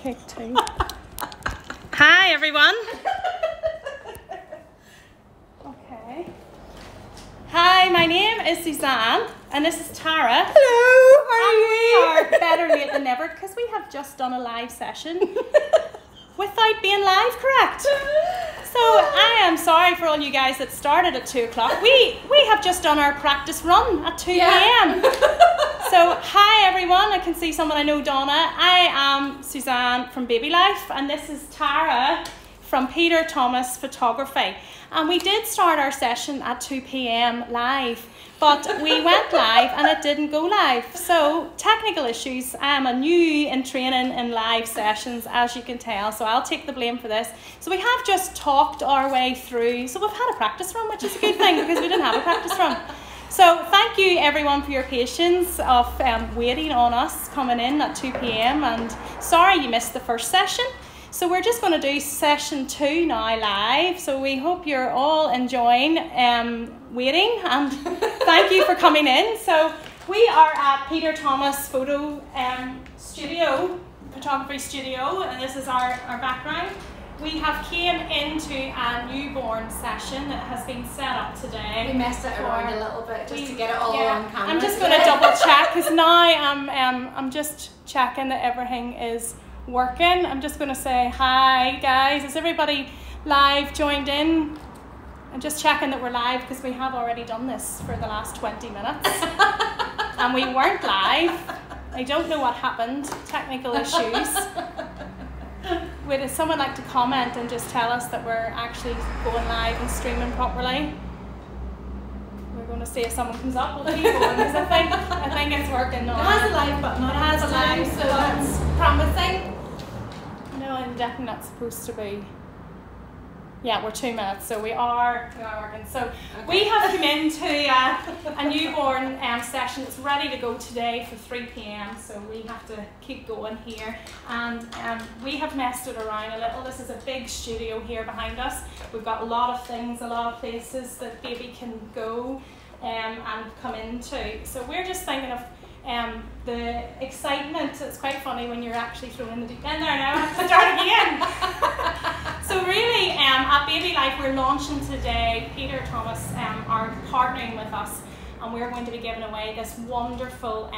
Take two. Hi, everyone. Okay. Hi, my name is Suzanne, and this is Tara. Hello, how are you? We are better late than never because we have just done a live session without being live, correct? So I am sorry for all you guys that started at 2 o'clock. We have just done our practice run at 2 p.m. So hi everyone, I can see someone I know, Donna. I am Suzanne from Babylife, and this is Tara from Peter Thomas Photography. And we did start our session at 2 p.m. live, but we went live and it didn't go live. So technical issues. I am a new in training in live sessions, as you can tell, so I'll take the blame for this. So we have just talked our way through. So we've had a practice run, which is a good thing because we didn't have a practice run. So thank you everyone for your patience of waiting on us coming in at 2 p.m. and sorry you missed the first session. So we're just going to do session 2 now live. So we hope you're all enjoying waiting, and thank you for coming in. So we are at Peter Thomas photography studio, and this is our background. We have came into a newborn session that has been set up today. We messed it around a little bit just to get it all on camera. I'm just going to double check because now I'm just checking that everything is working. I'm just going to say hi guys. Is everybody live joined in? I'm just checking that we're live because we have already done this for the last 20 minutes and we weren't live. I don't know what happened. Technical issues. Would someone like to comment and just tell us that we're actually going live and streaming properly? We're going to see if someone comes up. We'll keep going because I think it's working now. It has a live button on it. It has a live, so that's promising. No, I'm definitely not supposed to be. Yeah, we're 2 minutes, so we are working. So okay. We have come into a newborn session that's ready to go today for 3 p.m. So we have to keep going here, and we have messed it around a little. This is a big studio here behind us. We've got a lot of things, a lot of places that baby can go and come into. So we're just thinking of the excitement. It's quite funny when you're actually thrown in the deep end there. Now I have to start again. So really, at Babylife, we're launching today. Peter Thomas are partnering with us, and we're going to be giving away this wonderful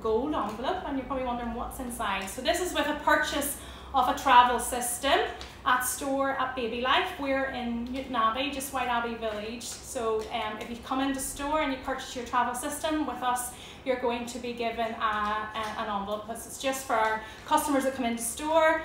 gold envelope, and you're probably wondering what's inside. So this is with a purchase of a travel system at store at Babylife. We're in Newton Abbey, just White Abbey Village. So if you come into store and you purchase your travel system with us, you're going to be given an envelope. This is just for our customers that come into store.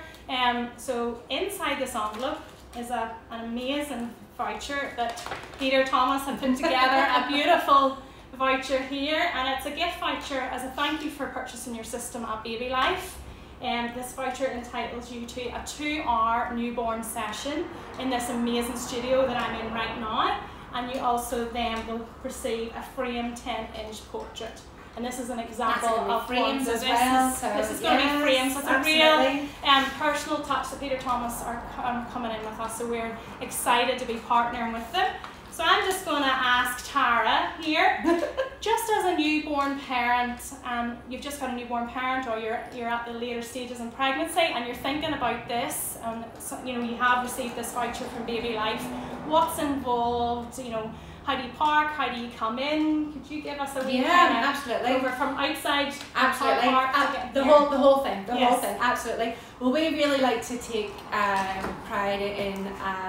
So inside this envelope is an amazing voucher that Peter Thomas have put together, a beautiful voucher here, and it's a gift voucher as a thank you for purchasing your system at Babylife. And this voucher entitles you to a 2-hour newborn session in this amazing studio that I'm in right now, and you also then will receive a framed 10-inch portrait. And this is an example of frames as well. This is going to be frames. It's a real personal touch that Peter Thomas are coming in with us, so we're excited to be partnering with them. So I'm just going to ask Tara here, just as a newborn parent, you've just got a newborn parent, or you're at the later stages in pregnancy and you're thinking about this, and you have received this voucher from Babylife. What's involved? How do you park? How do you come in? Could you give us a wee absolutely. Over from outside? Absolutely. The whole thing. Absolutely. Well, we really like to take pride in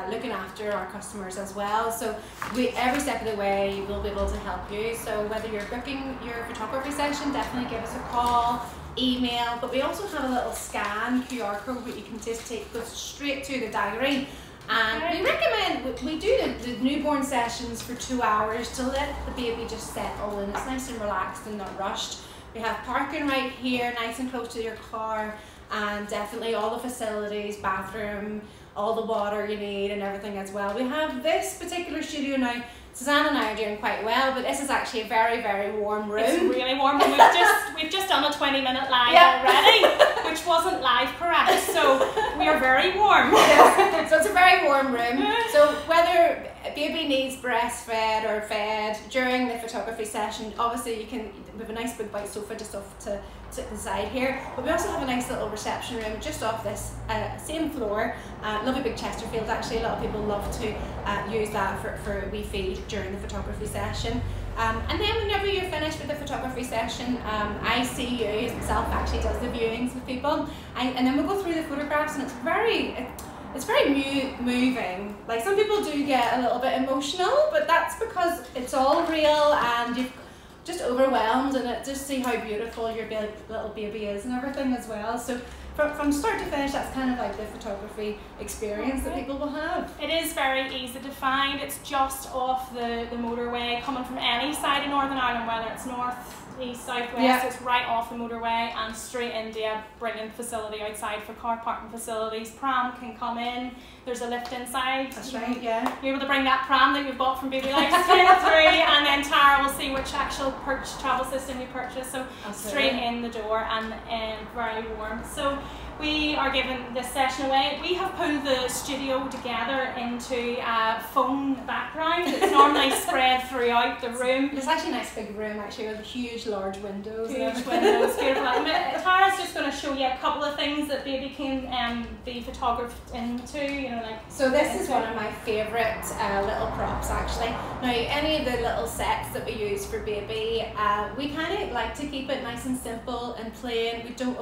looking after our customers as well. So every step of the way we'll be able to help you. So whether you're booking your photography session, definitely give us a call, email. But we also have a little scan QR code that you can just go straight to the diary. And we recommend, we do the newborn sessions for 2 hours to let the baby just settle, and it's nice and relaxed and not rushed. We have parking right here, nice and close to your car, and definitely all the facilities, bathroom, all the water you need and everything as well. We have this particular studio now. Suzanne and I are doing quite well, but this is actually a very, very warm room. It's really warm, and we've just done a 20-minute live already, which wasn't live correct, so we are very warm. Yes. So it's a very warm room. So whether baby needs breastfed or fed during the photography session, obviously we have a nice big white sofa just off to the side here, but we also have a nice little reception room just off this same floor. Lovely big Chesterfield actually. A lot of people love to use that for a wee feed during the photography session. And then whenever you're finished with the photography session, I see you, myself actually does the viewings with people, and then we'll go through the photographs, and it's very moving. Like, some people do get a little bit emotional, but that's because it's all real and you've just overwhelmed, and just see how beautiful your little baby is and everything as well. So from start to finish, that's kind of like the photography experience that people will have. It is very easy to find. It's just off the motorway, coming from any side of Northern Ireland, whether it's north, east, south, west. So it's right off the motorway and straight into a brilliant facility outside for car parking facilities. Pram can come in. There's a lift inside. That's right, yeah. You're able to bring that pram that you've bought from Babylife straight through, and then Tara will see which actual travel system you purchased. So straight in the door, and very warm. So we are giving this session away. We have pulled the studio together into a foam background. It's normally spread throughout the room. It's actually a nice big room actually with huge large windows. Huge windows, beautiful. Tara's just going to show you a couple of things that baby can be photographed into, you know, like. So this is one of my favourite little props actually. Now, any of the little sets that we use for baby, we kind of like to keep it nice and simple and plain. We don't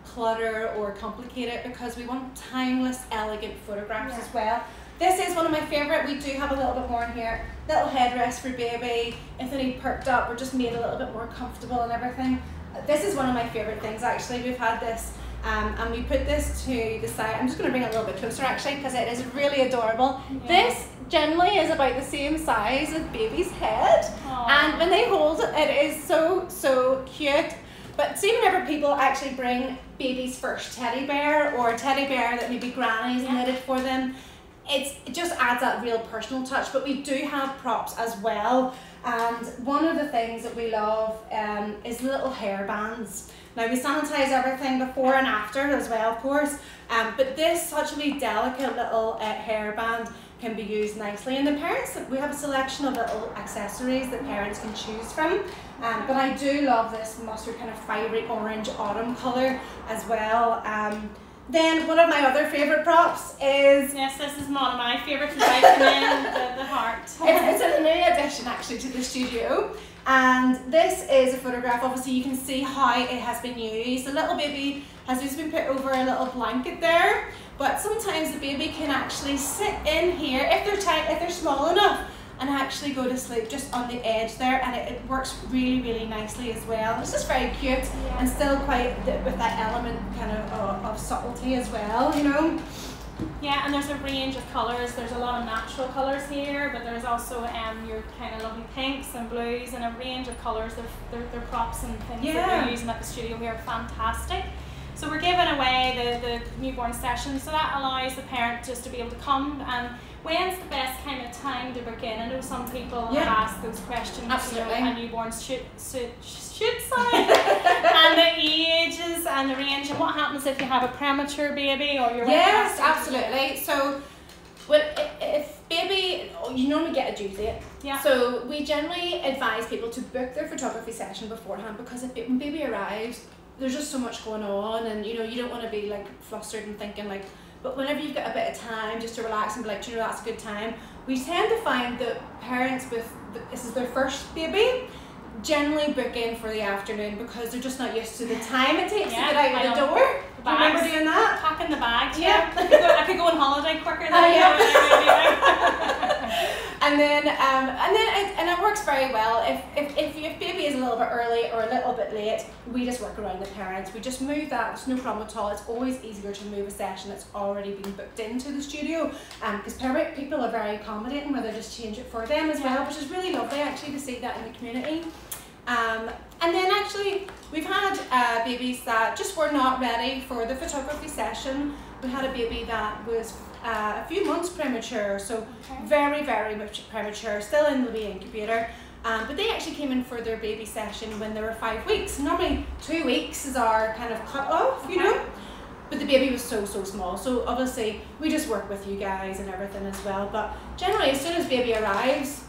clutter or complicate it, because we want timeless, elegant photographs as well. This is one of my favourite. We do have a little bit more in here. Little headrest for baby. If they need perked up, we're just made a little bit more comfortable and everything. This is one of my favourite things actually. We've had this and we put this to the side. I'm just going to bring it a little bit closer actually, because it is really adorable. This generally is about the same size as baby's head. Aww. And when they hold it, it is so cute. But see, whenever people actually bring baby's first teddy bear, or a teddy bear that maybe granny's knitted for them, it just adds that real personal touch. But we do have props as well, and one of the things that we love is little hair bands. Now, we sanitize everything before and after as well, of course, but this such a wee delicate little hair band can be used nicely. And the parents, we have a selection of little accessories that parents can choose from. But I do love this mustard kind of fiery orange autumn colour as well. Then one of my other favourite props is... Yes, this is one of my favourites, the heart. It's a new addition actually to the studio. And this is a photograph. Obviously you can see how it has been used. The little baby has just been put over a little blanket there, but sometimes the baby can actually sit in here if they're small enough, and actually go to sleep just on the edge there, and it works really nicely as well. It's just very cute and still quite with that element kind of subtlety as well, you know. Yeah, and there's a range of colours. There's a lot of natural colours here, but there's also your kind of lovely pinks and blues, and a range of colours. They're props and things that we're using at the studio here are fantastic. So we're giving away the newborn session, so that allows the parent just to be able to come. And when's the best kind of time to book in? I know some people ask those questions. Absolutely. You know, and newborns shoot and the ages and the range, and what happens if you have a premature baby or you're Yes, absolutely. So if baby, you normally get a due date. Yeah. So we generally advise people to book their photography session beforehand, because when baby arrives, there's just so much going on, and you know, you don't want to be like flustered and thinking like, but whenever you've got a bit of time just to relax and be like, you know, that's a good time. We tend to find that parents this is their first baby, generally book in for the afternoon, because they're just not used to the time it takes to get out of the door. Do you remember doing that? Packing the bags. Yeah. I could go on holiday quicker than And it works very well. If baby is a little bit early or a little bit late, we just work around the parents. We just move that. It's no problem at all. It's always easier to move a session that's already been booked into the studio, because people are very accommodating where they just change it for them as well, which is really lovely actually to see that in the community. And then actually we've had babies that just were not ready for the photography session. We had a baby that was a few months premature, so very much premature, still in the incubator, but they actually came in for their baby session when they were 5 weeks. Normally 2 weeks is our kind of cut off, you know. but the baby was so small. So obviously we just work with you guys and everything as well. But generally, as soon as baby arrives,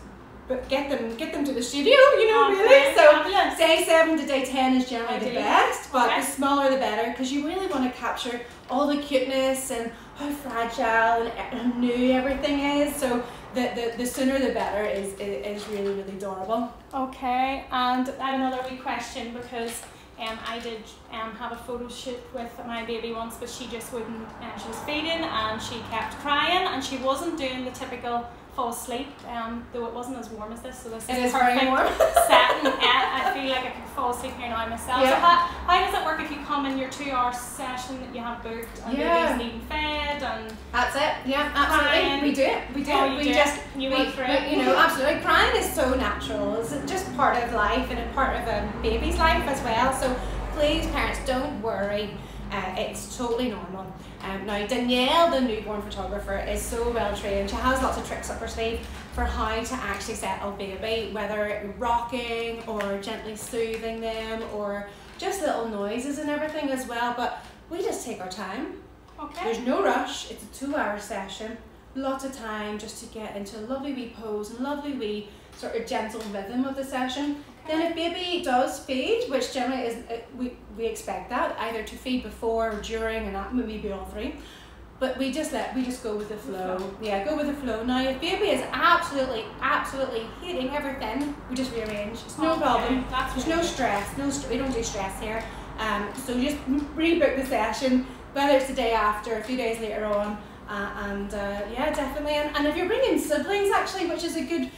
but get them to the studio, you know, really. So day 7 to day 10 is generally the best, but the smaller the better, because you really want to capture all the cuteness and how fragile and new everything is. So the sooner the better is really adorable. Okay, and I have another wee question, because I did have a photo shoot with my baby once, but she just wouldn't, she was feeding and she kept crying, and she wasn't doing the typical fall asleep, though it wasn't as warm as this, so this is perfect very warm. setting. I feel like I could fall asleep here now myself. Yeah. So how does it work if you come in your 2-hour session that you have booked and baby's needing fed and that's it? Yeah, absolutely. Crying. We do it. We work through it. You know, absolutely. Crying is so natural. It's just part of life and a part of a baby's life as well. So please, parents, don't worry. It's totally normal. Now Danielle, the newborn photographer, is so well trained. She has lots of tricks up her sleeve for how to actually settle baby, whether rocking or gently soothing them or just little noises and everything as well. But we just take our time. Okay. There's no rush. It's a 2-hour session. Lots of time just to get into a lovely wee pose and lovely wee sort of gentle rhythm of the session. Then if baby does feed, which generally is, we expect that, either to feed before or during, and that maybe all 3. But we just go with the flow. Yeah, go with the flow. Now if baby is absolutely hating everything, we just rearrange. It's no problem. There's no stress. We don't do stress here. So just rebook the session, whether it's the day after, a few days later on, yeah, definitely. And if you're bringing siblings, actually, which is a good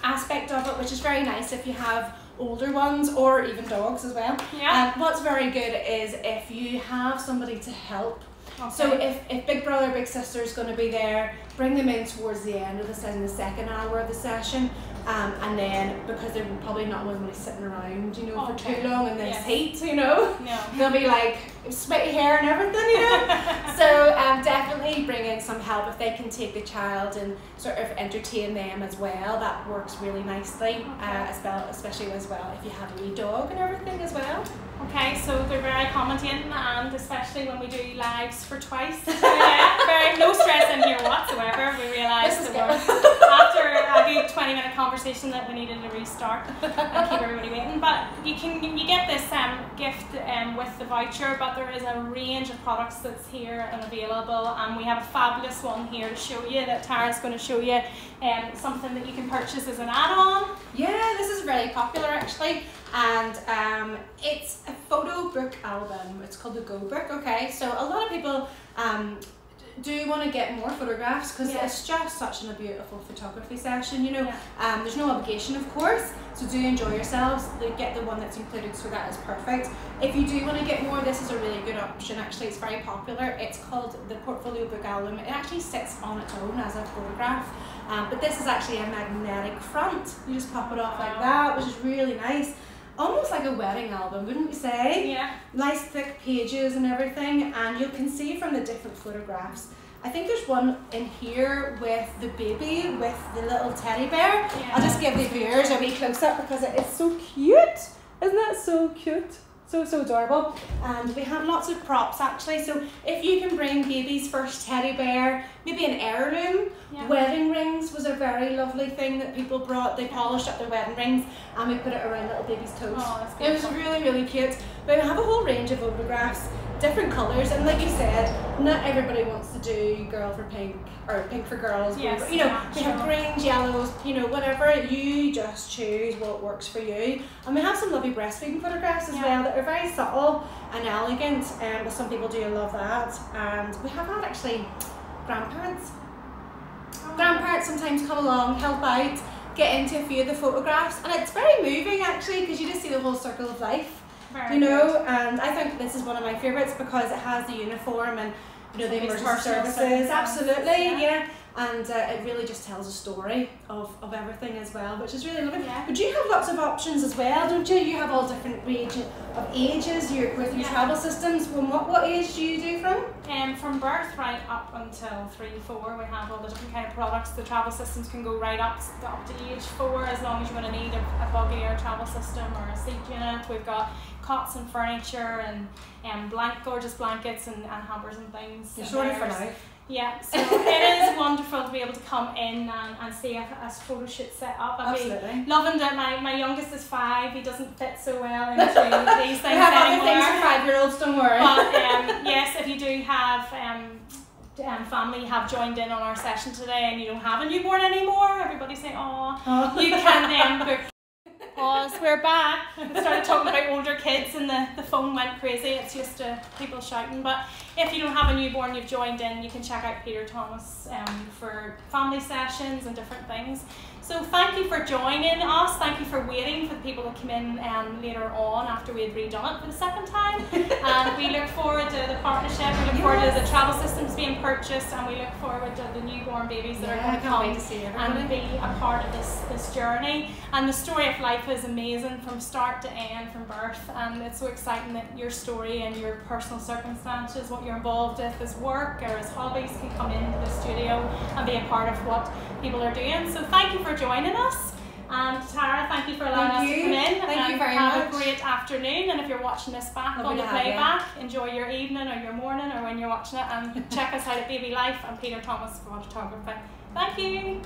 aspect of it, which is very nice if you have older ones or even dogs as well. Yeah. What's very good is if you have somebody to help. Okay. So if big brother, big sister is going to be there, bring them in towards the end of the second hour of the session, and then because they're probably not going to be sitting around, you know, for too long in this heat, you know, they'll be like sweaty hair and everything, you know. So definitely bring in some help if they can take the child and sort of entertain them as well. That works really nicely, especially as well if you have a wee dog and everything as well. Okay, so they're very accommodating, and especially when we do lives for twice. So yeah, very no stress in here whatsoever. We realised after a good 20-minute conversation that we needed to restart and keep everybody waiting. But you get this gift with the voucher, but there is a range of products that's here and available, and we have a fabulous one here to show you that Tara's going to show you, something that you can purchase as an add-on. Yeah, this is really popular actually, and it's a photo book album. It's called the Go Book. Okay, so a lot of people do want to get more photographs because it's just such a beautiful photography session, you know. There's no obligation, of course, so do enjoy yourselves. Get the one that's included, so that is perfect. If you do want to get more, this is a really good option actually. It's very popular. It's called the Portfolio Book Album. It actually sits on its own as a photograph, but this is actually a magnetic front. You just pop it off like that, which is really nice. Almost like a wedding album, wouldn't you say? Yeah. Nice thick pages and everything, and you can see from the different photographs. I think there's one in here with the baby with the little teddy bear. Yeah. I'll just give the viewers a wee close up because it is so cute. Isn't that so cute? So adorable. And we have lots of props actually, so if you can bring baby's first teddy bear, maybe an heirloom. Wedding rings was a very lovely thing that people brought. They polished up their wedding rings and we put it around little baby's toes. It was really cute. But we have a whole range of photographs, different colours, and like you said, not everybody wants to do girl for pink or pink for girls. Yes, you know, we have greens, yellows, you know, whatever. You just choose what works for you. And we have some lovely breastfeeding photographs as well that are very subtle and elegant, but some people do love that. And we have had actually grandparents. Grandparents sometimes come along, help out, get into a few of the photographs, and it's very moving actually because you just see the whole circle of life. You know, and I think this is one of my favourites because it has the uniform and, you know, the emergency services. Absolutely, yeah. And it really just tells a story of everything as well, which is really lovely. But you have lots of options as well, don't you? You have all different range of ages with your travel systems. From what age do you do from? From birth right up until 3-4, we have all the different kind of products. The travel systems can go right up to age 4, as long as you're going to need a buggy or a travel system or a seat unit. We've got cots and furniture and gorgeous blankets and hampers and things. You're sorted for now. Yeah, so it is wonderful to be able to come in and see a photo shoot set up. Absolutely. Loving it. My youngest is 5. He doesn't fit so well into these things we have anymore. other things for 5-year-olds, don't worry. But yes, if you do have family have joined in on our session today and you don't have a newborn anymore, everybody's saying, oh. You can book. Pause. We're back. We started talking about older kids and the phone went crazy. It's just people shouting. But if you don't have a newborn, you've joined in, you can check out Peter Thomas for family sessions and different things. So thank you for joining us. Thank you for waiting for the people to come in later on after we had redone it for the second time. And we look forward to the partnership. We look forward to the travel systems being purchased, and we look forward to the newborn babies that are going to come and be a part of this journey. And the story of life is amazing from start to end, from birth. And it's so exciting that your story and your personal circumstances, what you're involved with as work or as hobbies, can come into the studio and be a part of what people are doing. So thank you for joining us. And Tara, thank you for allowing us to come in. Thank you very much. Have a great afternoon. And if you're watching this back on the playback, enjoy your evening or your morning or when you're watching it. And check us out at Babylife and Peter Thomas Photography. Thank you.